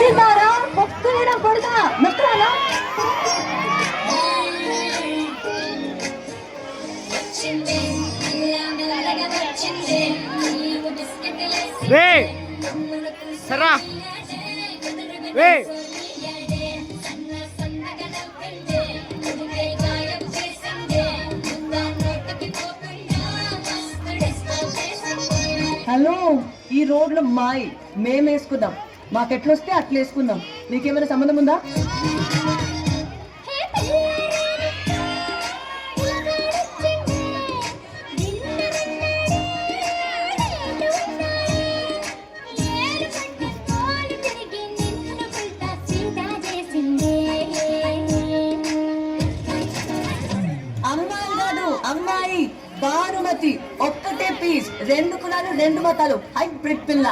వచ్చిందారా పొక్కున కొడుతా నొక్కరానా రే సరా రే హలో ఈ రోడ్లో మాయి మేము వేసుకుందాం మాకెట్లొస్తే అట్లా వేసుకుందాం నీకేమైనా సంబంధం ఉందా అమ్మాయి కాదు అమ్మాయి భానుమతి ఒక్కటే పీస్ 2 కులాలు 2 మతాలు హైబ్రిడ్ పిల్ల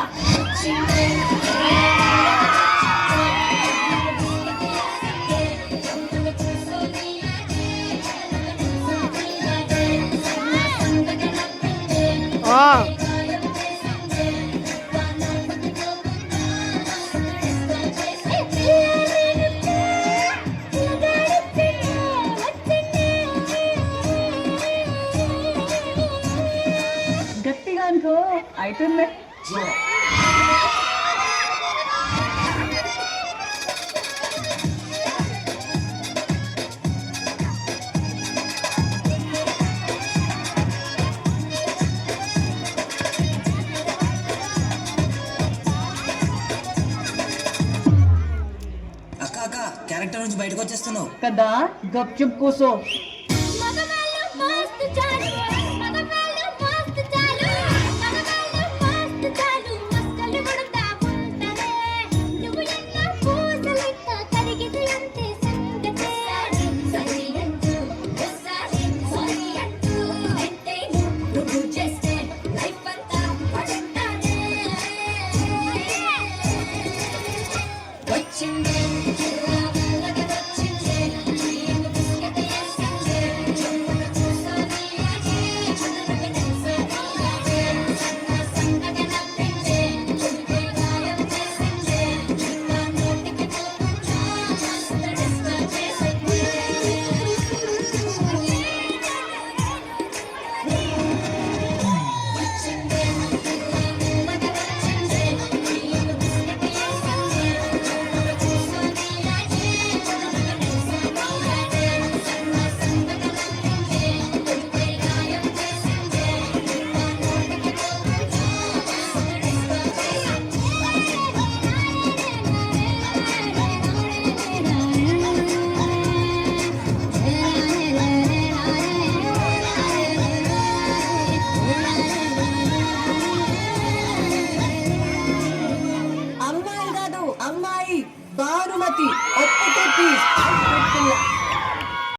గట్టిగా అనుకో అయిపోయింది అక్క అక్క క్యారెక్టర్ నుంచి బయటకు వచ్చేస్తున్నావు కదా గప్చుప్ కూసో అమ్మాయి కాదు అమ్మాయి భానుమతి ఒక్కటే పీస్